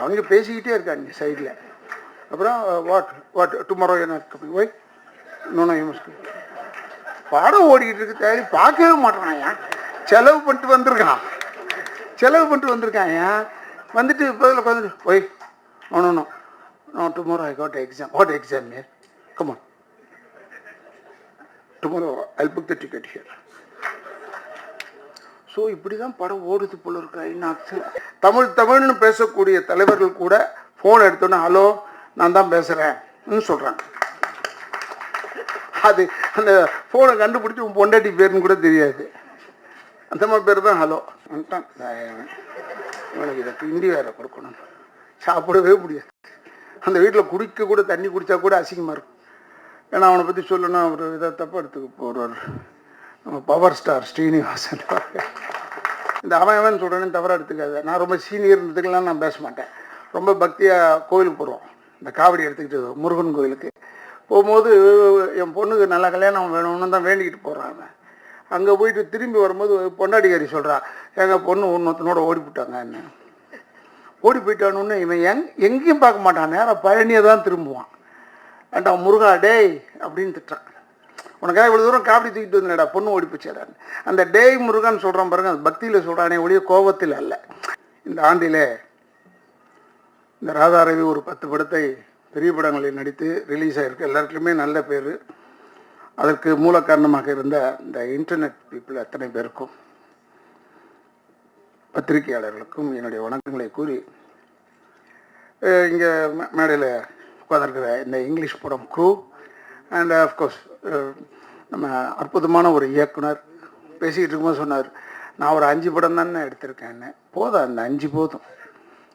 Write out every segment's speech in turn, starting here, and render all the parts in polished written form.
அவங்க பேசிக்கிட்டே இருக்காங்க சைடில். அப்புறம் வாட் டுமாரோ என்ன ஒய் நோ யூ மஸ்ட் பாடம் ஓடிக்கிட்டு இருக்கு. தேடி பார்க்கவே மாட்டேறான். செலவு பண்ணிட்டு வந்திருக்கான். வந்துட்டு பதில் உட்காந்துட்டு why no no no tomorrow I got exam. What exam here? Come on tomorrow I book the ticket here. So இப்படி தான் படம் ஓடுது போல இருக்கா. தமிழ்னு பேசக்கூடிய தலைவர்கள் கூட ஃபோன் எடுத்தோன்னே ஹலோ நான் தான் பேசுகிறேன்னு சொல்கிறாங்க. அது அந்த ஃபோனை கண்டுபிடிச்சி உன் பொண்டாட்டி பேருன்னு கூட தெரியாது. அந்த மாதிரி பேர் தான் ஹலோ வந்துட்டான். இவனுக்கு இதை கிண்டி வேற கொடுக்கணும். சாப்பிடவே முடியாது. அந்த வீட்டில் குடிக்க கூட தண்ணி குடித்தா கூட அசிங்கமாக இருக்கும். ஏன்னா அவனை பற்றி சொல்லணும்னா அவர் இதை தப்பாக எடுத்துக்க போகிறார். நம்ம பவர் ஸ்டார் ஸ்ரீனிவாசன். இந்த அவன் சொல்கிறேன்னு தவறாக எடுத்துக்காத. நான் ரொம்ப சீனியர்ன்றதுக்கெல்லாம் நான் பேச மாட்டேன். ரொம்ப பக்தியாக கோயிலுக்கு போகிறோம். இந்த காவடி எடுத்துக்கிட்டு முருகன் கோயிலுக்கு போகும்போது என் பொண்ணுக்கு நல்லா கல்யாணம் வேணும்னு தான் வேண்டிக்கிட்டு போகிறாங்க. அங்கே போயிட்டு திரும்பி வரும்போது பொண்டாடிக்காரி சொல்கிறா, எங்கள் பொண்ணு ஒன்றொருத்தனோட ஓடிவிட்டாங்க. என்ன ஓடி போயிட்டான்னு இவன் எங்கேயும் பார்க்க மாட்டான். நேராக பழனியை தான் திரும்புவான். ஏன்டா முருகா டேய் அப்படின்னு திட்டான். உனக்காக இவ்வளோ தூரம் காவடி தூக்கிட்டு வந்தேடா, பொண்ணு ஓடி போச்சாடான்னு. அந்த டேய் முருகான்னு சொல்கிறான் பாருங்க, அது பக்தியில் சொல்கிறானே ஒழிய கோபத்தில் அல்ல. இந்த ஆண்டிலே இந்த ராதாரவி ஒரு 10 படத்தை பெரிய படங்களில் நடித்து ரிலீஸ் ஆகிருக்கு. எல்லாருக்குமே நல்ல பேர். அதற்கு மூல காரணமாக இருந்த இந்த இன்டர்நெட் பீப்புள் அத்தனை பேருக்கும் பத்திரிகையாளர்களுக்கும் என்னுடைய வணக்கங்களை கூறி, இங்கே மேடையில் உட்காந்துருக்கிற இந்த இங்கிலீஷ் படம் க்ரூ அண்ட் ஆஃப்கோர்ஸ் நம்ம அற்புதமான ஒரு இயக்குனர் பேசிக்கிட்டு இருக்கும்போது சொன்னார், நான் ஒரு 5 படம் தானே எடுத்திருக்கேன்னு. போதும், அந்த 5 போதும்.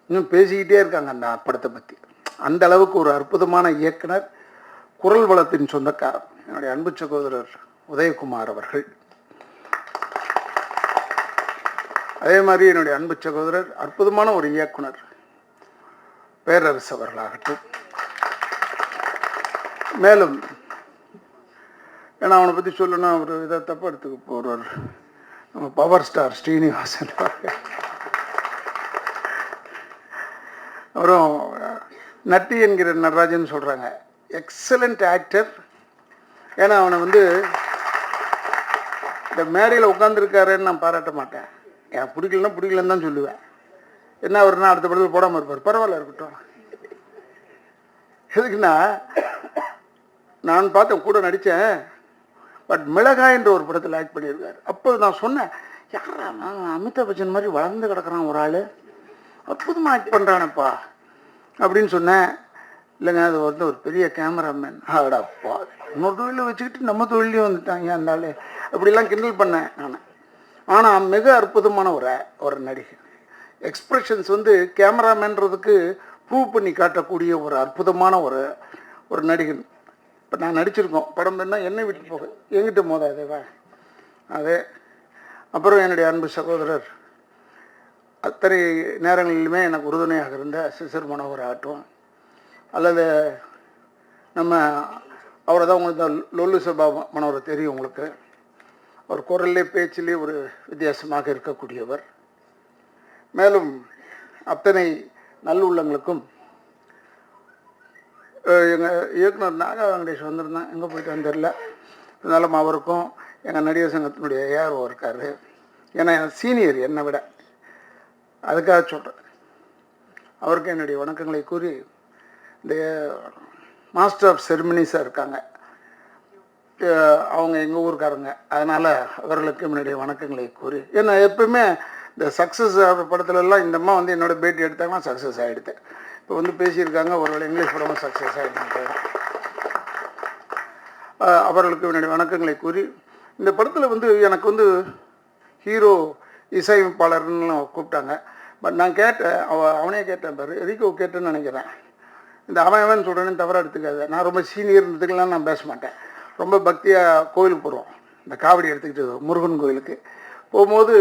இன்னும் பேசிக்கிட்டே இருக்காங்க அந்த படத்தை பற்றி. அந்த அளவுக்கு ஒரு அற்புதமான இயக்குனர், குரல் வளத்தின் சொந்தக்காரர் என்னுடைய அன்பு சகோதரர் உதயகுமார் அவர்கள். அதே மாதிரி என்னுடைய அன்பு சகோதரர் அற்புதமான ஒரு இயக்குனர் பேரரசு அவர்களாகட்டும். மேலும் ஏன்னா அவனை பற்றி சொல்லணும்னா அவர் இதை தப்பாக எடுத்துக்க போகிறார். நம்ம பவர் ஸ்டார் ஸ்ரீனிவாசன். அப்புறம் நட்டி என்கிற நடராஜன் சொல்கிறாங்க, எக்ஸலண்ட் ஆக்டர். ஏன்னா அவனை இந்த மேடையில் உட்காந்துருக்காருன்னு நான் பாராட்ட மாட்டேன். எனக்கு பிடிக்கலன்னு தான் சொல்லுவேன். என்ன அவர்னா அடுத்த படத்தில் போடாமல் இருப்பார். பரவாயில்ல, இருக்கட்டும். எதுக்குன்னா நான் பார்த்தேன், கூட நடித்தேன். பட் மிளகாய்ன்ற ஒரு படத்தில் ஆக்ட் பண்ணியிருக்காரு. அப்போ நான் சொன்னேன், யாரா அமிதாப் பச்சன் மாதிரி வளர்ந்து கிடக்கிறான் ஒரு ஆள், அற்புதமாக ஆக்ட் பண்ணுறானப்பா அப்படின்னு சொன்னேன். இல்லைங்க, அது ஒரு பெரிய கேமராமேன். ஆடாப்பா, இன்னொரு தொழிலை வச்சுக்கிட்டு நம்ம தொழிலையும் வந்துட்டாங்க அந்த ஆள் அப்படிலாம் கிண்டல் பண்ணேன் நான். ஆனால் மிக அற்புதமான ஒரு நடிகை. எக்ஸ்ப்ரெஷன்ஸ் கேமராமேன்றதுக்கு ப்ரூவ் பண்ணி காட்டக்கூடிய ஒரு அற்புதமான ஒரு நடிகன். இப்போ நான் நடிச்சிருக்கோம் படம் பேர்னா என்னை விட்டு போக எங்கிட்ட மோதாதேவா அதே. அப்புறம் என்னுடைய அன்பு சகோதரர் அத்தனை நேரங்களிலுமே எனக்கு உறுதுணையாக இருந்த சிசர் மனோகர் ஆகட்டும், அல்லது நம்ம அவரை தான் உங்களுக்கு லொல்லு சபா மனோகர் தெரியும் உங்களுக்கு. அவர் குரல்லே பேச்சிலே ஒரு வித்தியாசமாக இருக்கக்கூடியவர். மேலும் அத்தனை நல்லுள்ளங்களுக்கும் எங்கள் இயக்குனர் நாகா வெங்கடேஷ் வந்திருந்தேன், எங்கே போயிட்டு தெரியல. இருந்தாலும் அவருக்கும் எங்கள் நடிகர் சங்கத்தினுடைய ஏஆர்ஓ இருக்கார். ஏன்னா சீனியர் என்னை விட, அதுக்காக சொல்கிறேன். அவருக்கு என்னுடைய வணக்கங்களை கூறி, இந்த மாஸ்டர் ஆஃப் செரிமனிஸாக இருக்காங்க, அவங்க எங்கள் ஊருக்காரங்க. அதனால் அவர்களுக்கு என்னுடைய வணக்கங்களை கூறி, ஏன்னா எப்பவுமே இந்த சக்ஸஸ் ஆகிற படத்துலலாம் இந்த அம்மா என்னோட பேட்டி எடுத்தாங்கன்னா சக்ஸஸ் ஆகிடுது. இப்போ பேசியிருக்காங்க, ஒருவேளை இங்கிலீஷ் படமும் சக்ஸஸ் ஆகிடுது. அவர்களுக்கு என்னுடைய வணக்கங்களை கூறி, இந்த படத்தில் எனக்கு ஹீரோ இசையமைப்பாளர்னு கூப்பிட்டாங்க. பட் நான் கேட்டேன், அவனே கேட்டேன் பாரு, ரிகோ கேட்டேன்னு நினைக்கிறேன். இந்த அவன் சொல்கிறேன்னு தவறாக எடுத்துக்காத. நான் ரொம்ப சீனியர்ன்றதுக்கெல்லாம் நான் பேச மாட்டேன். ரொம்ப பக்தியாக கோயிலுக்கு போகிறோம். இந்த காவடி எடுத்துக்கிட்டு முருகன் கோயிலுக்கு போகும்போது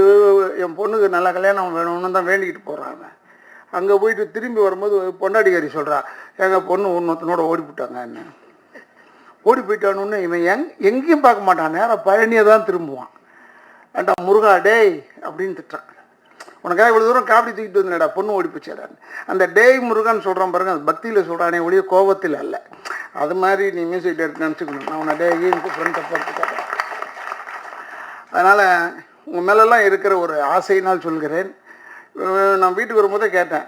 என் பொண்ணுக்கு நல்லா கல்யாணம் வேணும்னு தான் வேண்டிக்கிட்டு போகிறாங்க. அங்கே போயிட்டு திரும்பி வரும்போது பொண்டாடிக்காரி சொல்கிறா, எங்கள் பொண்ணு ஒன்றொருத்தனோட ஓடிவிட்டாங்க. என்ன ஓடி போயிட்டான்னு இவன் எங்கேயும் பார்க்க மாட்டான். நேராக பழனியை தான் திரும்புவான். ஏண்டா முருகா டேய் அப்படின்னு திட்டான். உனக்காக இவ்வளோ தூரம் காப்பி தூக்கிட்டு வந்தேடா, பொண்ணு ஓடி போச்சேடான்னு. அந்த டேய் முருகான்னு சொல்கிறான் பாருங்க, அது பக்தியில் சொல்கிறானே ஒழிய கோபத்தில் அல்ல. அது மாதிரி நீ மியூசிக் டைரக்டர் நினச்சிக்கணும். நான் உன்னை டேன்னு ஃப்ரெண்ட் போகிறதுக்காக. அதனால் உங்கள் மேலெல்லாம் இருக்கிற ஒரு ஆசையினால் சொல்கிறேன். நான் வீட்டுக்கு வரும்போதே கேட்டேன்,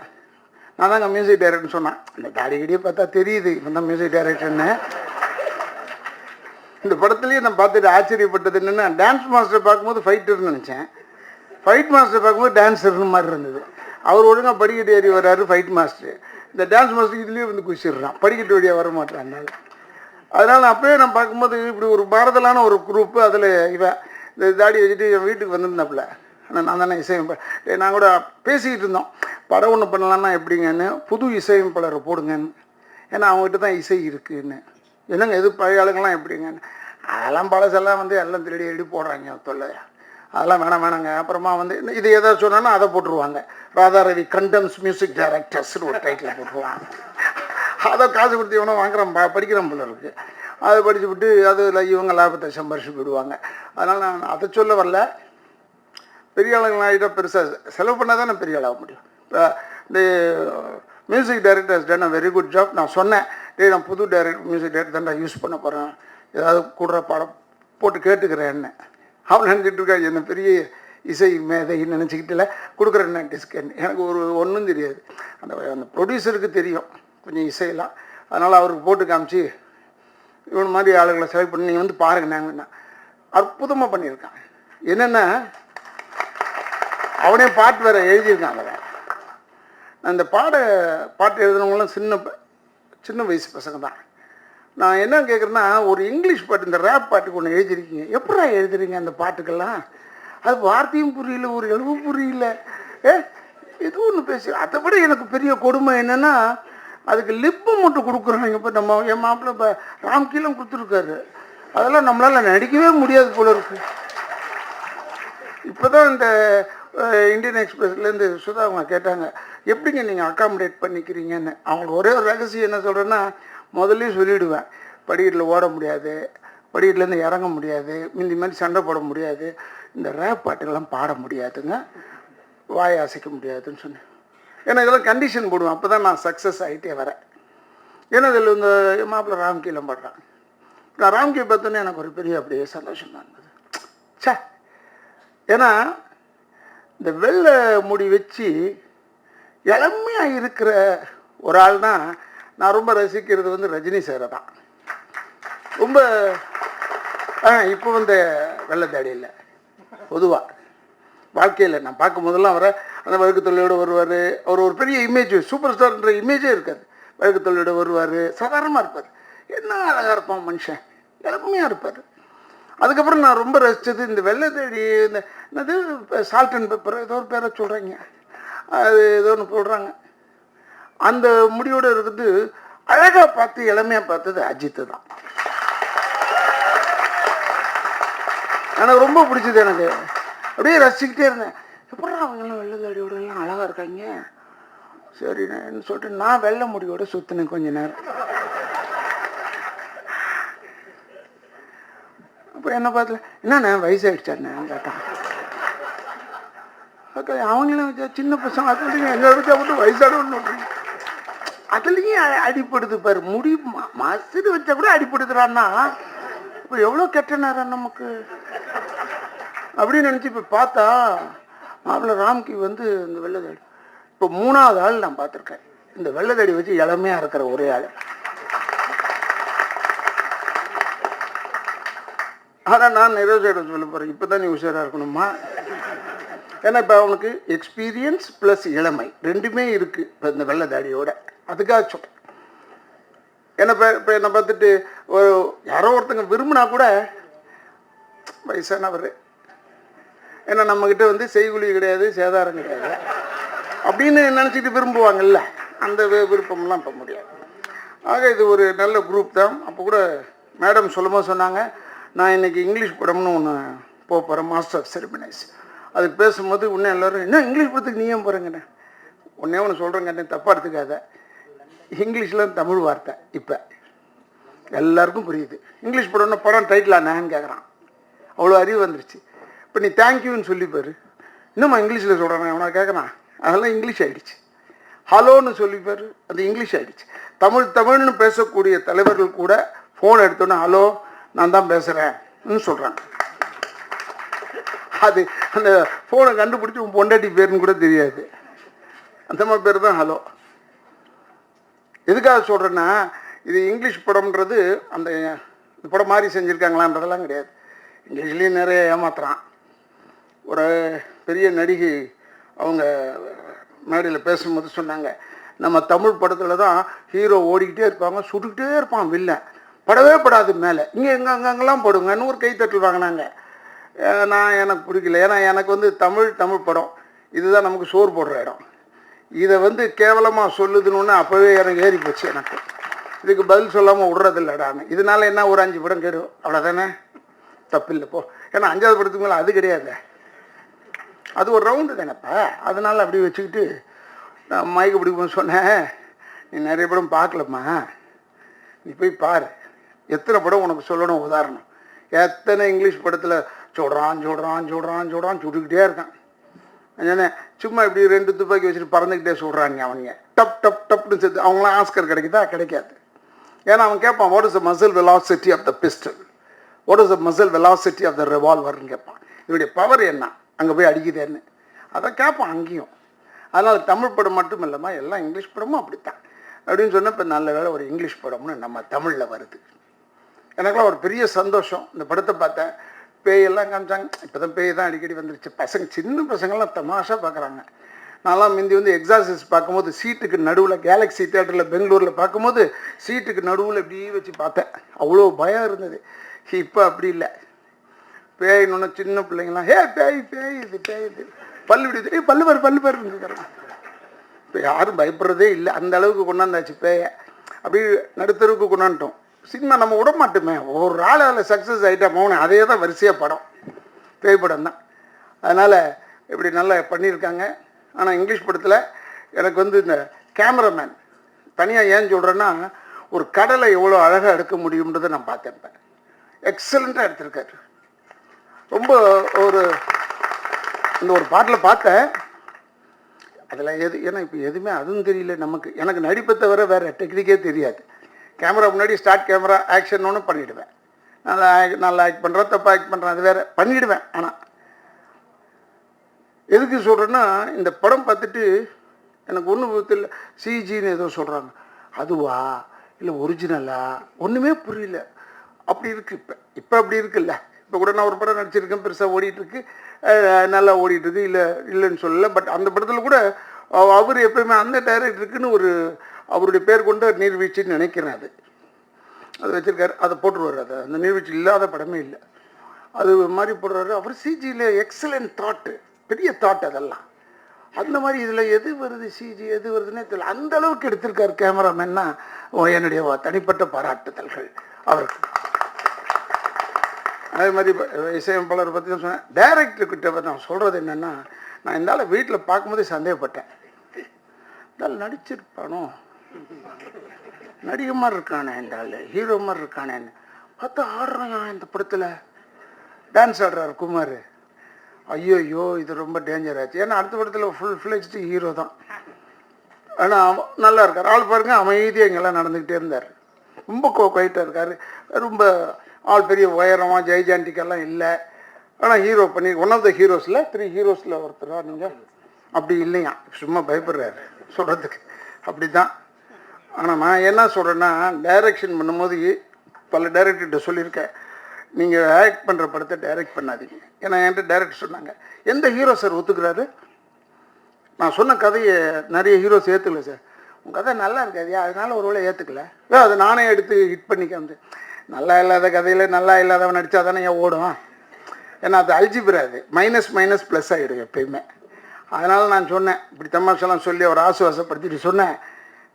நான் தாங்க மியூசிக் டைரக்டர்னு சொன்னேன். இந்த தாடிகடியே பார்த்தா தெரியுது இவன் தான் மியூசிக் டைரக்டர்னு. இந்த படத்துலேயே நான் பார்த்துட்டு ஆச்சரியப்பட்டது என்னென்னா, டான்ஸ் மாஸ்டர் பார்க்கும்போது ஃபைட்டர்னு நினச்சேன், ஃபைட் மாஸ்டர் பார்க்கும்போது டான்ஸர்னு மாதிரி இருந்தது. அவர் ஒழுங்காக படிக்கட்டு ஏறி வர்றாரு ஃபைட் மாஸ்டர். இந்த டான்ஸ் மாஸ்டர் இதுலேயே வந்து குச்சிடுறான், படிக்கட்டு வழியாக வர மாட்டான். அதனால் அப்போயே நான் பார்க்கும்போது இப்படி ஒரு பாரதலான ஒரு குரூப்பு. அதில் இவன் இந்த தாடி வச்சுட்டு என் வீட்டுக்கு வந்திருந்தாப்புல. ஆனால் நான் தானே இசையமைப்பேன். நான் கூட பேசிக்கிட்டு இருந்தோம், படம் ஒன்று பண்ணலான்னா எப்படிங்கன்னு, புது இசையமைப்பாளரை போடுங்கன்னு. ஏன்னா அவங்ககிட்ட தான் இசை இருக்குதுன்னு. என்னங்க எது பழைய ஆளுங்கெல்லாம் எப்படிங்கன்னு. அதெல்லாம் பழசெல்லாம் வந்து எல்லாம் திருடி போடுறாங்க தொல்லையா, அதெல்லாம் வேணாங்க. அப்புறமா வந்து இது எதாவது சொன்னாலும் அதை போட்டுருவாங்க. ராதாரவி கண்டம்ஸ் மியூசிக் டைரக்டர்ஸ்னு ஒரு டைட்டில் போட்டுருவாங்க. அதை காசு கொடுத்து இவனும் வாங்குறான், படிக்கிறான் போல இருக்கு. அதை படித்து விட்டு அதில் இவங்க லாபத்தை சம்பாரிச்சு போயிடுவாங்க. அதனால் நான் அதை சொல்ல வரல. பெரிய ஆளுங்கள் ஆகிட்டா பெருசாக செலவு பண்ணால் தான் நான் பெரிய ஆளாக முடியும். இப்போ இந்த music directors done very good job. நான் சொன்னேன், நான் புது மியூசிக் டைரக்டர் தான் யூஸ் பண்ண போகிறேன், ஏதாவது கூடுற பாடம் போட்டு கேட்டுக்கிறேன்னு. அவன் நினச்சிட்டு இருக்கா என்ன பெரிய இசை மேதைன்னு நினச்சிக்கிட்டுல கொடுக்குறேன் டிஸ்கன். எனக்கு ஒன்றும் தெரியாது. அந்த ப்ரொடியூசருக்கு தெரியும் கொஞ்சம் இசையெல்லாம். அதனால் அவருக்கு போட்டு காமிச்சு இவன் மாதிரி ஆளுகளை செலக்ட் பண்ணி நீங்கள் வந்து பாருங்க. நாங்கள் அற்புதமாக பண்ணியிருக்கான். என்னென்னா அவனே பாட்டு வேறு எழுதியிருக்கான். அதில் அந்த பாட்டு எழுதுனவங்களாம் சின்ன வயசு பசங்க தான். நான் என்ன கேட்குறேன்னா, ஒரு இங்கிலீஷ் பாட்டு, இந்த ரேப் பாட்டுக்கு ஒன்று எழுதிருக்கீங்க, எப்படா எழுதுறீங்க அந்த பாட்டுக்கெல்லாம்? அது வார்த்தையும் புரியல, ஒரு எழுவும் புரியல, இது ஒன்று பேசி. அதை விட எனக்கு பெரிய கொடுமை என்னென்னா, அதுக்கு லிப்பு மட்டும் கொடுக்குறாங்க. இப்போ நம்ம என் மாப்பிள்ளை இப்போ ராம்கீலம் கொடுத்துருக்காரு, அதெல்லாம் நம்மளால் நடிக்கவே முடியாது போல இருக்கு. இப்போ தான் இந்த இந்தியன் எக்ஸ்பிரஸ்லேருந்து சுதா அவங்க கேட்டாங்க, எப்படிங்க நீங்கள் அக்காமடேட் பண்ணிக்கிறீங்கன்னு. அவங்களுக்கு ஒரே ஒரு ரகசியம் என்ன சொல்கிறேன்னா, முதல்ல சொல்லிவிடுவேன், படிக்கட்டில் ஓட முடியாது, படிக்கட்டிலேருந்து இறங்க முடியாது, முந்தி மாதிரி சண்டை போட முடியாது, இந்த ரேப் பாட்டுக்கெல்லாம் பாட முடியாதுங்க, வாய் அசைக்க முடியாதுன்னு சொன்னேன். ஏன்னா இதெல்லாம் கண்டிஷன் போடுவேன், அப்போ தான் நான் சக்ஸஸ் ஆகிட்டே வரேன். ஏன்னா இதில் இந்த மாப்பிள்ளை ராம்கீலம் பாடுறான். நான் ராம்கீ பார்த்தோன்னே எனக்கு ஒரு பெரிய அப்படியே சந்தோஷமாக இருந்தது. சே, ஏன்னா இந்த வெள்ளை முடி வச்சு இளமையாக இருக்கிற ஒரு ஆள் தான் நான் ரொம்ப ரசிக்கிறது வந்து ரஜினி சாரை தான். ரொம்ப இப்போ வந்து வெள்ளை தாடி இல்லை, பொதுவாக வாழ்க்கையில் நான் பார்க்கும் போதெல்லாம் வர அந்த வழக்கு தொழிலோடு வருவார். அவர் ஒரு பெரிய இமேஜ், சூப்பர் ஸ்டார்ன்ற இமேஜே இருக்காது. வழக்கு தொழிலோடு வருவார், சாதாரணமாக இருப்பார், என்ன அழகாக இருப்பான் மனுஷன், இளமையாக இருப்பார். அதுக்கப்புறம் நான் ரொம்ப ரசித்தது இந்த வெள்ளை தாடி, இந்த என்னது சால்ட் அண்ட் பெப்பர் ஏதோ ஒரு பேரை சொல்கிறாங்க, அது ஏதோ ஒன்று சொல்கிறாங்க. அந்த முடியோடு இருக்குது அழகாக பார்த்து இளமையாக பார்த்தது அஜித்து தான். எனக்கு ரொம்ப பிடிச்சது. எனக்கு அப்படியே ரசிக்கிட்டே இருந்தேன், எப்படா அவங்கெல்லாம் வெள்ளை தாடியோட எல்லாம் அழகாக இருக்காங்க. சரின்னு சொல்லிட்டு நான் வெள்ளை முடியோட சுற்றினேன் கொஞ்ச நேரம். அப்போ என்ன பார்த்துல, என்னண்ணே வயசாகிடுச்சாண்ணே கேட்டான். ஓகே, அவங்களும் சின்ன பசங்க, அதுலேயும் எங்களை வச்சா மட்டும் வயசாடுன்னு அதுலேயும் அடிப்படுது பாரு. முடி மசிறு வச்சா கூட அடிப்படுதுறான்னா இப்போ எவ்வளோ கெட்ட நேரம் நமக்கு அப்படின்னு நினச்சி இப்போ பார்த்தா மாப்பிள்ளை ராம்கி வந்து இந்த வெள்ளைதாடி இப்போ 3வது ஆள் நான் பார்த்துருக்கேன். இந்த வெள்ளைதாடி வச்சு இளமையாக இருக்கிற ஒரே ஆள். ஆனால் நான் நிறைவேற சொல்ல போகிறேன், இப்போ தான் நீ உஷாராக இருக்கணுமா. ஏன்னா இப்போ அவனுக்கு எக்ஸ்பீரியன்ஸ் ப்ளஸ் இளமை ரெண்டுமே இருக்குது இப்போ இந்த வெள்ளை தாடியோட. அதுக்காக சொல்கிறேன். ஏன்னா இப்போ என்னை பார்த்துட்டு யாரோ ஒருத்தங்க விரும்பினா கூட வயசானவர், ஏன்னா நம்மக்கிட்ட வந்து செய்குலி கிடையாது, சேதாரம் கிடையாது அப்படின்னு நினச்சிட்டு விரும்புவாங்கல்ல, அந்த விருப்பம்லாம் இப்போ முடியாது. ஆக இது ஒரு நல்ல குரூப் தான். அப்போ கூட மேடம் சொல்லும்போது சொன்னாங்க, நான் இன்றைக்கி இங்கிலீஷ் படம்னு ஒன்று போகிறேன், மாஸ்டர் ஆஃப் செரிமனிஸ். அதுக்கு பேசும்போது இன்னும் எல்லோரும் என்ன இங்கிலீஷ் படத்துக்கு நீ ஏன் போகிறேங்கண்ணே, ஒன்றே ஒன்று சொல்கிறேங்க, தப்பாக எடுத்துக்காத, இங்கிலீஷில் தமிழ் வார்த்தை இப்போ எல்லாருக்கும் புரியுது. இங்கிலீஷ் படம்னு படம் டைட்டில் என்னன்னு கேட்குறான், அவ்வளோ அறிவு வந்துருச்சு. இப்போ நீ தேங்க்யூன்னு சொல்லிப்பாரு, இன்னும்மா இங்கிலீஷில் சொல்கிறான் அவனை கேட்குறான், அதெல்லாம் இங்கிலீஷ் ஆகிடுச்சு. ஹலோன்னு சொல்லிப்பாரு, அது இங்கிலீஷ் ஆகிடுச்சு. தமிழ்னு பேசக்கூடிய தலைவர்கள் கூட ஃபோன் எடுத்தோன்னே ஹலோ நான் தான் பேசுகிறேன்னு சொல்கிறாங்க. அது அந்த ஃபோனை கண்டுபிடிச்சி உன் பொண்டாட்டி பேருன்னு கூட தெரியாது, அந்த மாதிரி பேர் தான் ஹலோ. எதுக்காக சொல்கிறேன்னா, இது இங்கிலீஷ் படம்ன்றது அந்த படம் மாதிரி செஞ்சுருக்காங்களான்றதெல்லாம் கிடையாது. இங்கிலீஷ்லேயும் நிறைய ஏமாத்துறான். ஒரு பெரிய நடிகை அவங்க மேடையில் பேசும்போது சொன்னாங்க, நம்ம தமிழ் படத்தில் தான் ஹீரோ ஓடிக்கிட்டே இருப்பாங்க, சுட்டுக்கிட்டே இருப்பான் வில்லன், படவே படாது மேலே, இங்கே அங்கெல்லாம் போடுங்கன்னு ஒரு கைத்தட்டல் வாங்கினாங்க. நான் எனக்கு பிடிக்கல. ஏன்னா எனக்கு தமிழ் படம் இதுதான் நமக்கு சோறு போடுற இடம். இதை கேவலமாக சொல்லுதுன்னு அப்போவே எனக்கு ஏறி போச்சு. எனக்கு இதுக்கு பதில் சொல்லாமல் விட்றதில்லடான்னு. இதனால என்ன ஒரு 5 படம் கேடும், அவ்வளோதானே, தப்பில்லை போ. ஏன்னா 5வது படத்துக்கு மேலே அது கிடையாது, அது ஒரு ரவுண்டு தானேப்பா. அதனால் அப்படி வச்சுக்கிட்டு நான் மயக்க பிடிக்கும்போது சொன்னேன், நீ நிறைய படம் பார்க்கலம்மா, நீ போய் பாரு, எத்தனை படம் உனக்கு சொல்லணும் உதாரணம். எத்தனை இங்கிலீஷ் படத்தில் சுட்டுக்கிட்டே இருக்கான். ஏன்னா சும்மா இப்படி 2 துப்பாக்கி வச்சுட்டு பறந்துக்கிட்டே சொல்கிறாங்க அவனுங்க, டப் டப் டப்னு சேர்த்து. அவங்களாம் ஆஸ்கர் கிடைக்குதா? கிடைக்காது. ஏன்னா அவன் கேட்பான், what is the muzzle velocity of the pistol, what is the muzzle velocity of the ரிவால்வர்னு கேட்பான். இதனுடைய பவர் என்ன, அங்கே போய் அடிக்குதேன்னு அதை கேட்பான் அங்கேயும். அதனால் தமிழ் படம் மட்டும் இல்லாமா எல்லாம் இங்கிலீஷ் படமும் அப்படித்தான் அப்படின்னு சொன்னால், இப்போ நல்ல வேளை ஒரு இங்கிலீஷ் படம்னு நம்ம தமிழில் வருது. எனக்குலாம் ஒரு பெரிய சந்தோஷம். இந்த படத்தை பார்த்தேன், பேயெல்லாம் காமிச்சாங்க. இப்போ தான் பேய் தான் அடிக்கடி வந்துருச்சு. பசங்க, சின்ன பசங்கள்லாம் தமாஷாக பார்க்குறாங்க. நான்லாம் முந்தி எக்ஸாசிஸ் பார்க்கும்போது சீட்டுக்கு நடுவில், கேலக்ஸி தேட்டரில் பெங்களூரில் பார்க்கும்போது சீட்டுக்கு நடுவில் இப்படி வச்சு பார்த்தேன், அவ்வளோ பயம் இருந்தது. இப்போ அப்படி இல்லை. பேயின்னு சின்ன பிள்ளைங்களாம், பேய் பேய் இது பேய் இது பல்லு விடுது, பல்லு பேர் இருக்கிறாங்க. இப்போ யாரும் பயப்படுறதே இல்லை, அந்த அளவுக்கு கொண்டாந்தாச்சு பேயை. அப்படி நடுத்தருவுக்கு கொண்டாந்துட்டோம். சினிமா நம்ம விட மாட்டோமே, ஒரு ஆள் அதில் சக்ஸஸ் ஆகிட்டா போனேன், அதே தான் வரிசையாக படம், பேய் படம் தான். அதனால் இப்படி நல்லா பண்ணியிருக்காங்க. ஆனால் இங்கிலீஷ் படத்தில் எனக்கு இந்த கேமராமேன் தனியாக ஏன் சொல்கிறேன்னா, ஒரு கடலை எவ்வளோ அழகாக எடுக்க முடியுன்றதை நான் பார்த்தேன். எக்ஸலண்ட்டாக எடுத்திருக்காரு. ரொம்ப ஒரு பாட்டில் பார்த்தேன், அதில் ஏன்னா இப்போ எதுவுமே அதுவும் தெரியல நமக்கு. எனக்கு நடிப்பை தவிர வேறு டெக்னிக்கே தெரியாது. கேமரா முன்னாடி ஸ்டார்ட் கேமரா ஆக்ஷன் ஒன்று பண்ணிவிடுவேன். நல்லா ஆக்ட் பண்ணுறேன், தப்பாக ஆக்ட் பண்ணுறேன், அது வேறு பண்ணிவிடுவேன். ஆனால் எதுக்கு சொல்கிறேன்னா, இந்த படம் பார்த்துட்டு எனக்கு ஒன்றும் இல்லை, சிஜின்னு ஏதோ சொல்கிறாங்க, அதுவா இல்லை ஒரிஜினலா ஒன்றுமே புரியல. அப்படி இருக்குது இப்போ அப்படி இருக்குல்ல. இப்போ கூட நான் ஒரு படம் நடிச்சிருக்கேன், பெருசாக ஓடிட்டுருக்கு, நல்லா ஓடிட்டுருக்கு, இல்லைன்னு சொல்லலை. பட் அந்த படத்தில் கூட அவர் எப்பயுமே அந்த டைரக்டருக்குன்னு அவருடைய பேர் கொண்ட நீர்வீழ்ச்சின்னு நினைக்கிறேன். அது வச்சுருக்காரு, அதை போட்டுருவார். அந்த நீர்வீழ்ச்சி இல்லாத படமே இல்லை, அது மாதிரி போடுறாரு. அவர் சிஜியில் எக்ஸலண்ட் தாட்டு, பெரிய தாட் அதெல்லாம். அந்த மாதிரி இதில் எது வருது சிஜி எது வருதுன்னே தெரியல, அந்த அளவுக்கு எடுத்திருக்காரு கேமராமேன்னா. என்னுடைய தனிப்பட்ட பாராட்டுதல்கள் அவருக்கு. அதே மாதிரி இசையமைப்பாளரை பற்றி தான் சொன்னேன். டைரக்டர்கிட்ட நான் சொல்கிறது என்னென்னா, நான் இந்த ஆளை வீட்டில் பார்க்கும்போதே சந்தேகப்பட்டேன், இந்த ஆள் நடிச்சிருப்பானோ, நடிகை மாதிரி இருக்கானே, இந்த ஆள் ஹீரோ மாதிரி இருக்கானேன்னு பார்த்தா ஆடுறாங்க. இந்த படத்தில் டான்ஸ் ஆடுறாரு குமார். ஐயோ இது ரொம்ப டேஞ்சர் ஆச்சு. ஏன்னா அடுத்த படத்தில் ஃபுல் ஃப்ளெஜ்டு ஹீரோ தான். ஆனால் நல்லா இருக்கார். ஆள் பாருங்க, அமைதியாக இங்கெல்லாம் நடந்துக்கிட்டே இருந்தார். ரொம்ப குவைட்டாக இருக்கார். ரொம்ப ஆள் பெரிய உயரமாக ஜெய்ஜாண்டிக்கெல்லாம் இல்லை. ஆனால் ஹீரோ பண்ணி ஒன் ஆஃப் த ஹீரோஸில் 3 ஹீரோஸில் ஒருத்தரா நீங்கள்? அப்படி இல்லையா, சும்மா பயப்படுறாரு சொல்கிறதுக்கு, அப்படி தான். ஆனால் நான் என்ன சொல்கிறேன்னா, டைரக்ஷன் பண்ணும்போது பல டைரக்டர்கிட்ட சொல்லியிருக்கேன், நீங்கள் ஆக்ட் பண்ணுற படத்தை டைரக்ட் பண்ணாதீங்க. ஏன்னா என்கிட்ட டைரக்டர் சொன்னாங்க, எந்த ஹீரோ சார் ஒத்துக்கிறாரு? நான் சொன்ன கதையை நிறைய ஹீரோஸ் ஏற்றுக்கல சார். உங்கள் கதை நல்லா இருக்காதியா, அதனால ஒரு வேளை ஏற்றுக்கல, அதை நானே எடுத்து ஹிட் பண்ணிக்க வந்து. நல்லா இல்லாத கதையில் நல்லா இல்லாதவன் நடித்தா தானே ஏன் ஓடும்? ஏன்னா அது அல்ஜிபிரா, அது மைனஸ் ப்ளஸ் ஆகிடும் எப்பயுமே. அதனால் நான் சொன்னேன், இப்படி தமாஷெல்லாம் சொல்லி அவர் ஆசுவாசப்படுத்திட்டு சொன்னேன்,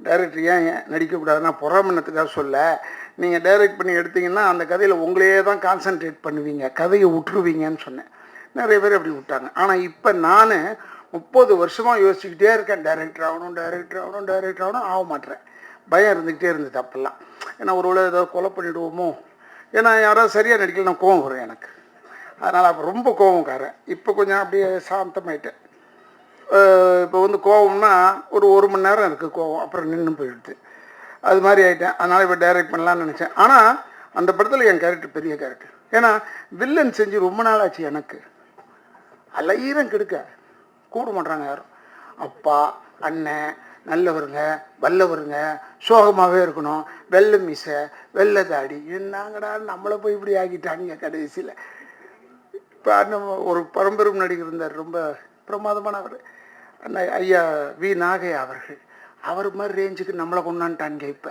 டைரக்டர் ஏன் நடிக்கக்கூடாதுன்னா பொறாமனத்துக்காக சொல்ல, நீங்கள் டைரக்ட் பண்ணி எடுத்தீங்கன்னா அந்த கதையில் உங்களையே தான் கான்சன்ட்ரேட் பண்ணுவீங்க, கதையை விட்டுருவீங்கன்னு சொன்னேன். நிறைய பேர் அப்படி விட்டாங்க. ஆனால் இப்போ நான் 30 வருஷமாக யோசிச்சுக்கிட்டே இருக்கேன், டைரக்டர் ஆகணும் ஆக மாட்டேறேன். பயம் இருந்துக்கிட்டே இருந்தது அப்பெல்லாம். ஏன்னா ஒரு வேளை ஏதாவது கொலை பண்ணிவிடுவோமோ, ஏன்னா யாராவது சரியாக நடிக்கல நான் கோவம் வரும் எனக்கு. அதனால் அப்போ ரொம்ப கோவம்காரன். இப்போ கொஞ்சம் அப்படியே சாந்தமாயிட்டேன். இப்போ வந்து கோவம்னா ஒரு மணி நேரம் இருக்குது கோவம், அப்புறம் நின்று போயிடுது. அது மாதிரி ஆகிட்டேன். அதனால் இப்போ டைரக்ட் பண்ணலான்னு நினச்சேன். ஆனால் அந்த படத்தில் என் கேரக்டர் பெரிய கேரக்டர். ஏன்னா வில்லன் செஞ்சு ரொம்ப நாள் ஆச்சு எனக்கு. அலையிறம் கெடுக்க கூப்பிட மாட்டாங்க யாரும். அப்பா, அண்ணன், நல்லவருங்க, வல்லவருங்க, சோகமாகவே இருக்கணும், வெள்ளை மீசை, வெள்ளை தாடி, என்னங்கடா நம்மளை போய் இப்படி ஆக்கிட்டாங்க கடைசியில். இப்போ அண்ணன் ஒரு பரம்பெரும் நடிகர் இருந்தார், ரொம்ப பிரமாதமானவர், அண்ணன் ஐயா வி நாகையா அவர்கள். அவர் மாதிரி ரேஞ்சுக்கு நம்மளை கொண்டான்ட்டாங்க. இப்போ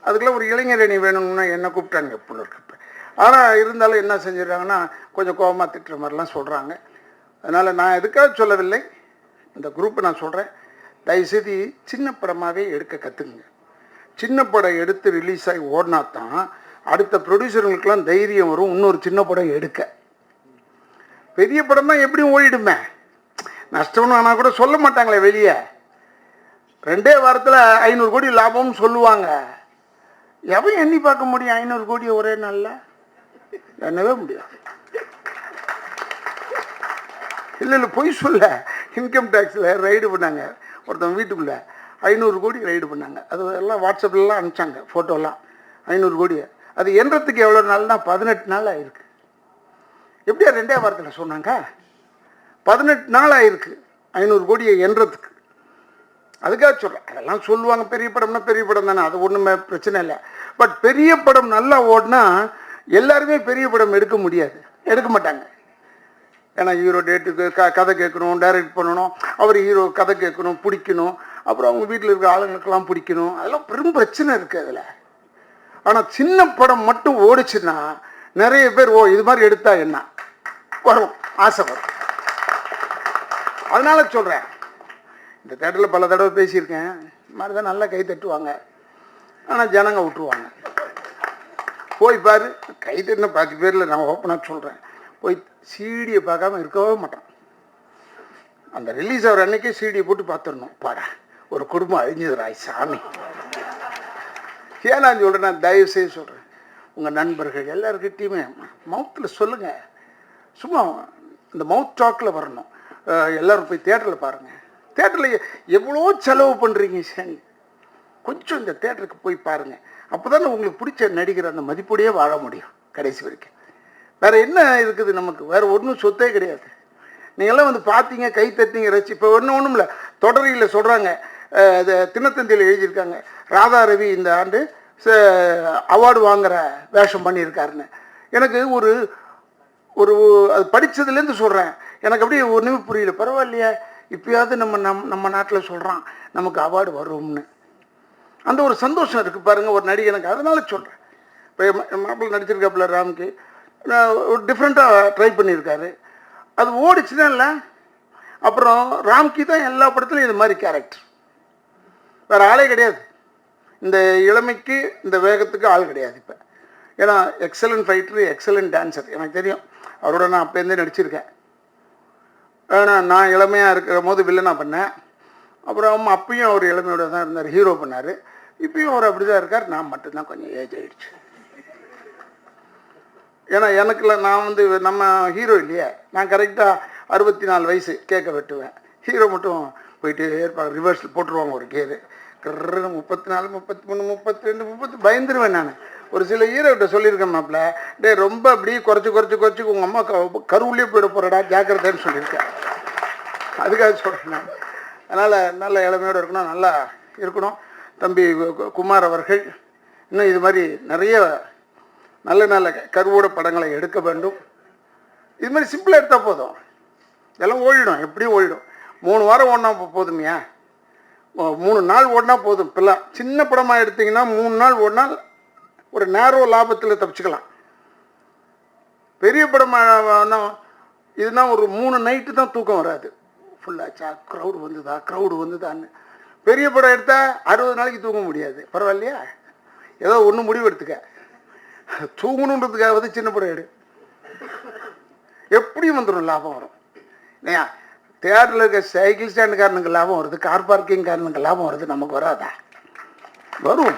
அதுக்கெல்லாம் ஒரு இளைஞரணி வேணும்னா என்ன கூப்பிட்டாங்க போல இருக்கு இப்போ. ஆனால் இருந்தாலும் என்ன செஞ்சிடறாங்கன்னா கொஞ்சம் கோபமாக திட்டுற மாதிரிலாம் சொல்கிறாங்க. அதனால் நான் எதுக்காக சொல்லவில்லை, இந்த குரூப்பை நான் சொல்கிறேன், தயவுசெய்து சின்ன படமாகவே எடுக்க கற்றுக்குங்க. சின்ன படம் எடுத்து ரிலீஸ் ஆகி ஓடினா தான் அடுத்த ப்ரொடியூசருங்களுக்கெல்லாம் தைரியம் வரும் இன்னொரு சின்ன படம் எடுக்க. பெரிய படம் தான் எப்படியும் ஓடிடுமே, நஷ்டம்னு ஆனால் கூட சொல்ல மாட்டாங்களே வெளியே. 2 வாரத்தில் 500 கோடி லாபம்னு சொல்லுவாங்க. எவன் எண்ணி பார்க்க முடியும் 500 கோடி ஒரே நாளில்? என்னவே முடியாது. இல்லை பொய் சொல்ல, இன்கம் டேக்ஸில் ரைடு பண்ணாங்க ஒருத்தவங்க வீட்டுக்குள்ளே, 500 கோடி ரைடு பண்ணாங்க. அது எல்லாம் வாட்ஸ்அப்லாம் அனுப்பிச்சாங்க ஃபோட்டோலாம். 500 கோடி அது எண்றதுக்கு எவ்வளோ நாள்னா 18 நாள் ஆகிருக்கு. எப்படியா 2 வாரத்தில் சொன்னாங்க? 18 நாள் ஆகிருக்கு 500 கோடியை எண்றதுக்கு. அதுக்காக சொல்கிறேன். அதெல்லாம் சொல்லுவாங்க பெரிய படம்னா பெரிய படம் தானே, அது ஒன்றுமே பிரச்சனை இல்லை. பட் பெரிய படம் நல்லா ஓடினா எல்லாருமே பெரிய படம் எடுக்க முடியாது, எடுக்க மாட்டாங்க. ஏன்னா ஹீரோ டேட்டுக்கு கதை கேட்கணும், டைரக்ட் பண்ணணும், அவர் ஹீரோ கதை கேட்கணும், பிடிக்கணும், அப்புறம் அவங்க வீட்டில் இருக்க ஆளுங்களுக்கெல்லாம் பிடிக்கணும், அதெல்லாம் பெரும் பிரச்சனை இருக்குது அதில். ஆனால் சின்ன படம் மட்டும் ஓடிச்சுன்னா நிறைய பேர் இது மாதிரி எடுத்தா என்ன வரும், ஆசை வரும். அதனால சொல்கிறேன், இந்த தேட்டரில் பல தடவை பேசியிருக்கேன், இது மாதிரி தான் நல்லா கை தட்டுவாங்க, ஆனால் ஜனங்க விட்டுருவாங்க. போய் பாரு, கை தட்டின 10 பேரில் நான் ஓப்பனாக சொல்கிறேன், போய் சீடியை பார்க்காம இருக்கவே மாட்டான். அந்த ரிலீஸ் ஆகிற அன்னைக்கே சீடியை போட்டு பார்த்துடணும். பாடா ஒரு குடும்பம் அழிஞ்சதுராய் சாமி. ஏன் நான் சொல்கிறேன், நான் தயவு செய்து சொல்கிறேன், உங்கள் நண்பர்கள் எல்லாருக்கிட்டையுமே மவுத்தில் சொல்லுங்கள். சும்மா இந்த மவுத் டாக்கில் வரணும். எல்லோரும் போய் தேட்டரில் பாருங்கள். தேட்டரில் எவ்வளோ செலவு பண்ணுறீங்க சரி, கொஞ்சம் இந்த தேட்டருக்கு போய் பாருங்கள். அப்போ தானே உங்களுக்கு பிடிச்ச நடிகர் அந்த மதிப்போடையே வாழ முடியும் கடைசி வரைக்கும். வேறு என்ன இருக்குது நமக்கு? வேறு ஒன்றும் சொத்தே கிடையாது. நீங்கள்லாம் வந்து பார்த்தீங்க, கை தட்டிங்க, ரசி. இப்போ ஒன்றும் இல்லை, தொடரியில் சொல்கிறாங்க, தினத்தந்தியில் எழுதியிருக்காங்க, ராதா ரவி இந்த ஆண்டு அவார்டு வாங்குகிற வேஷம் பண்ணியிருக்காருன்னு. எனக்கு ஒரு ஒரு அது படித்ததுலேருந்து சொல்கிறேன், எனக்கு அப்படியே ஒன்றுமே புரியல. பரவாயில்லையே, இப்போயாவது நம்ம நாட்டில் சொல்கிறான் நமக்கு அவார்டு வரும்னு. அந்த ஒரு சந்தோஷம் இருக்குது பாருங்கள் ஒரு நடிகனுக்கு. அதனால சொல்கிறேன். இப்போ மாப்பிள்ளை நடிச்சிருக்காப்புல ராம்க்கு, ஒரு டிஃப்ரெண்ட்டாக ட்ரை பண்ணியிருக்காரு, அது ஓடிச்சுன்னா இல்லை. அப்புறம் ராம்கி தான் எல்லா படத்துலையும் இது மாதிரி கேரக்டர், வேறு ஆளே கிடையாது. இந்த இளமைக்கு இந்த வேகத்துக்கு ஆள் கிடையாது இப்போ. ஏன்னா எக்ஸலண்ட் ஃபைட்டரு, எக்ஸலண்ட் டான்ஸர், எனக்கு தெரியும். அவரோட நான் அப்போருந்தே நடிச்சிருக்கேன். ஏன்னா நான் இளமையாக இருக்கிற போது வில்லனாக பண்ணேன். அப்புறம் அப்பயும் அவர் இளமையோட தான் இருந்தார், ஹீரோ பண்ணார். இப்பயும் அவர் அப்படி தான் இருக்கார். நான் மட்டும்தான் கொஞ்சம் ஏஜ் ஆகிடுச்சு. ஏன்னா எனக்குள்ள நான் வந்து நம்ம ஹீரோ இல்லையே, நான் கரெக்டாக 64 வயசு கேட்க வெட்டுவேன். ஹீரோ மட்டும் போயிட்டு இருப்பாங்க, ரிவர்ஸில் போட்டுருவாங்க ஒரு கேரு, 34, 33, 32, 30 பயந்துருவேன் நான். ஒரு சில ஹீரோகிட்ட சொல்லியிருக்கேன், மாப்பிள்ள டே ரொம்ப அப்படியே குறைச்சி உங்கள் அம்மா கருவுள்ளே போயிட போகிறடா ஜாக்கிரதைன்னு சொல்லியிருக்கேன். அதுக்காக சொல்கிறேன் நான். அதனால் நல்ல இளமையோடு இருக்கணும், நல்லா இருக்கணும். தம்பி குமார் அவர்கள் இன்னும் இது மாதிரி நிறைய நல்ல நல்ல கருவோட படங்களை எடுக்க வேண்டும். இது மாதிரி சிம்பிளாக எடுத்தால் போதும், இதெல்லாம் ஓடிடும், எப்படியும் ஓடிடும். 3 வாரம் ஓடினா போதுமையா, 3 நாள் ஓடினா போதும். இப்போல்லாம் சின்ன படமாக எடுத்திங்கன்னா 3 நாள் ஓடினால் ஒரு நேரோ லாபத்தில் தப்பிச்சுக்கலாம். பெரிய படமாக இதுனா ஒரு 3 நைட்டு தான் தூக்கம் வராது. ஃபுல்லாச்சா, க்ரௌடு வந்துதான்னு. பெரிய படம் எடுத்தால் 60 நாளைக்கு தூங்க முடியாது. பரவாயில்லையா, ஏதோ ஒன்று முடிவு எடுத்துக்க, தூங்கணுன்றதுக்காக சின்ன படம் எடு, எப்படியும் வந்துடும், லாபம் வரும் இல்லையா? தேட்டரில் இருக்க சைக்கிள் ஸ்டாண்டுக்காரனுக்கு லாபம் வருது, கார் பார்க்கிங்காரனுக்கு லாபம் வருது, நமக்கு வராதா? வரும்.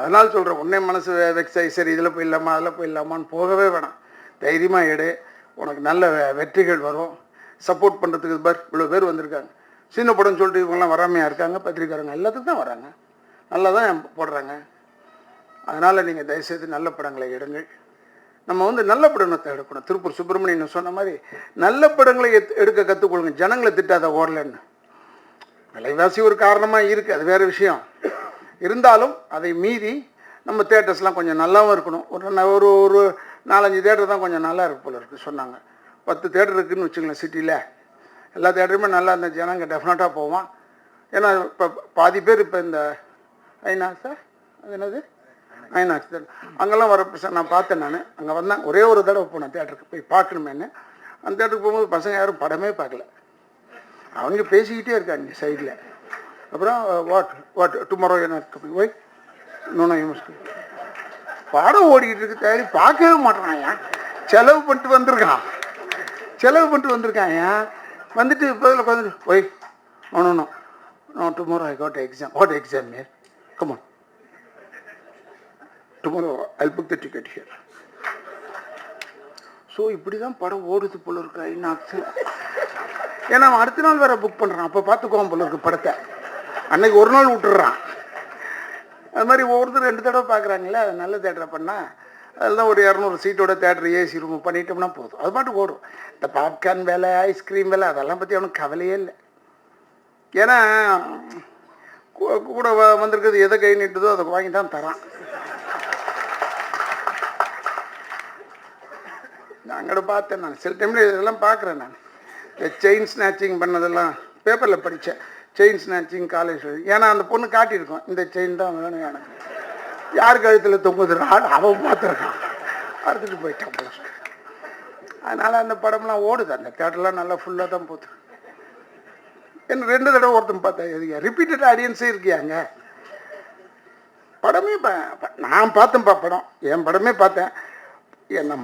அதனால சொல்கிறேன், உடனே மனசு வெக்ஸ் ஆகி சரி இதில் போயிடலாமா அதில் போயிடலாமான்னு போகவே வேணாம். தைரியமாக எடு, உனக்கு நல்ல வெற்றிகள் வரும். சப்போர்ட் பண்ணுறதுக்கு பார் இவ்வளோ பேர் வந்திருக்காங்க. சின்ன படம்னு சொல்லிட்டு இவங்கெல்லாம் வராமையாக இருக்காங்க. பத்திரிக்காரங்க எல்லாத்துக்கும் தான் வராங்க, நல்லா தான் போடுறாங்க. அதனால் நீங்கள் தயவுசெய்து நல்ல படங்களை எடுங்கள். நம்ம நல்ல படத்தை எடுக்கணும். திருப்பூர் சுப்பிரமணியன் சொன்ன மாதிரி நல்ல படங்களை எடுக்க கற்றுக்கொள்ளுங்க. ஜனங்களை திட்டாத ஓடலன்னு. விலைவாசி ஒரு காரணமாக இருக்குது, அது வேறு விஷயம். இருந்தாலும் அதை மீறி நம்ம தேட்டர்ஸ்லாம் கொஞ்சம் நல்லாவும் இருக்கணும். ஒரு ஒரு 4-5 தேட்டர் தான் கொஞ்சம் நல்லா இருக்கு போல இருக்குது சொன்னாங்க. 10 தேட்டர் இருக்குதுன்னு வச்சுக்கலாம் சிட்டியில். எல்லா தேட்டருமே நல்லா இருந்த ஜனங்க டெஃபினட்டாக போவான். ஏன்னா இப்போ பாதி பேர் இப்போ இந்த ஐநாக்ஸா அது என்னது ஐநாக்ஸ் தேட்டர் அங்கெல்லாம் வர நான் பார்த்தேன். நான் அங்கே வந்தேன், ஒரே ஒரு தடவை போனேன் தேட்டருக்கு போய் பார்க்கணுமேன்னு. அந்த தேட்டருக்கு போகும்போது பசங்க யாரும் படமே பார்க்கல. அவங்க பேசிக்கிட்டே இருக்காங்க சைடில். அப்புறம் வாட் டுமாரோ எனக்கு போய் யூஸ் படம் ஓடிக்கிட்டு இருக்கு, தயாரி பார்க்கவே மாட்டேறான். செலவு பண்ணிட்டு வந்திருக்கான். வந்துட்டு இப்போ உட்காந்துட்டு why no tomorrow I got exam. What exam மேர்? Come on, tomorrow I book the ticket here. So இப்படி தான் படம் ஓடுது போல இருக்கு ஐநாக்ஸ். ஏன்னா அவன் அடுத்த நாள் வேற புக் பண்ணுறான். அப்போ பார்த்துக்குவான் போல இருக்கு படத்தை. அன்னைக்கு ஒரு நாள் விட்டுடுறான். அது மாதிரி ஒவ்வொருத்தர் 2 தடவை பார்க்குறாங்களே. அது நல்ல தேட்டரை பண்ணால் அதெல்லாம் ஒரு 200 சீட்டோட தேட்டர் ஏசி ரூம் பண்ணிட்டோம்னா போதும், அது பாட்டு ஓடும். இந்த பாப்கார்ன் வேலை, ஐஸ்கிரீம் வேலை அதெல்லாம் பற்றி அவனுக்கு கவலையே இல்லை. ஏன்னா கூட வந்திருக்கிறது எதை கை நீட்டுதோ அதை வாங்கி தான் தரான். நான் கூட பார்த்தேன். நான் சில டைமில் இதெல்லாம் பார்க்குறேன். நான் இந்த செயின் ஸ்நாச்சிங் பண்ணதெல்லாம் பேப்பரில் படித்தேன். Chain snatching college. ஏன்னா அந்த பொண்ணு காட்டியிருக்கோம், இந்த செயின் தான் வேணும் எனக்கு. யார் கழுத்தில் தொங்குதுறான் அவன் பார்த்துருக்கான், பார்த்துட்டு போயிட்டான் போல. அதனால் அந்த படம்லாம் ஓடுது. அந்த தேட்டர்லாம் நல்லா ஃபுல்லாக தான் போகுது. என்ன 2 தடவை ஒருத்தன் பார்த்தா ரிப்பீட்டட் ஆடியன்ஸே இருக்கியாங்க. படமே நான் பார்த்தேன்ப்பா படம், என் படமே பார்த்தேன். என்ன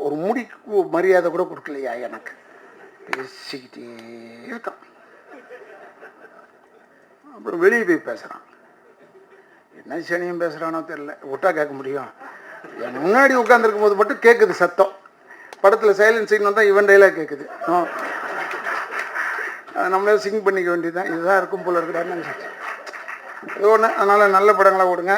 ஒரு முடிக்கு மரியாதை கூட கொடுக்கலையா எனக்கு. பேசிக்கிட்டே இருக்கான். அப்புறம் வெளியே போய் பேசுகிறான். என்ன சனியும் பேசுகிறானோ தெரியல, விட்டா கேட்க முடியும். என் முன்னாடி உட்காந்துருக்கும் போது மட்டும் கேட்குது சத்தம். படத்தில் சைலன்ஸ் சீன் வந்தால் இவன் டைலாக் கேட்குது. நம்மளே சிங் பண்ணிக்க வேண்டியதுதான். இதுதான் இருக்கும் போல இருக்குடான்னு நினச்சிச்சு. அது ஒன்று. அதனால் நல்ல படங்களாக ஓடுங்க.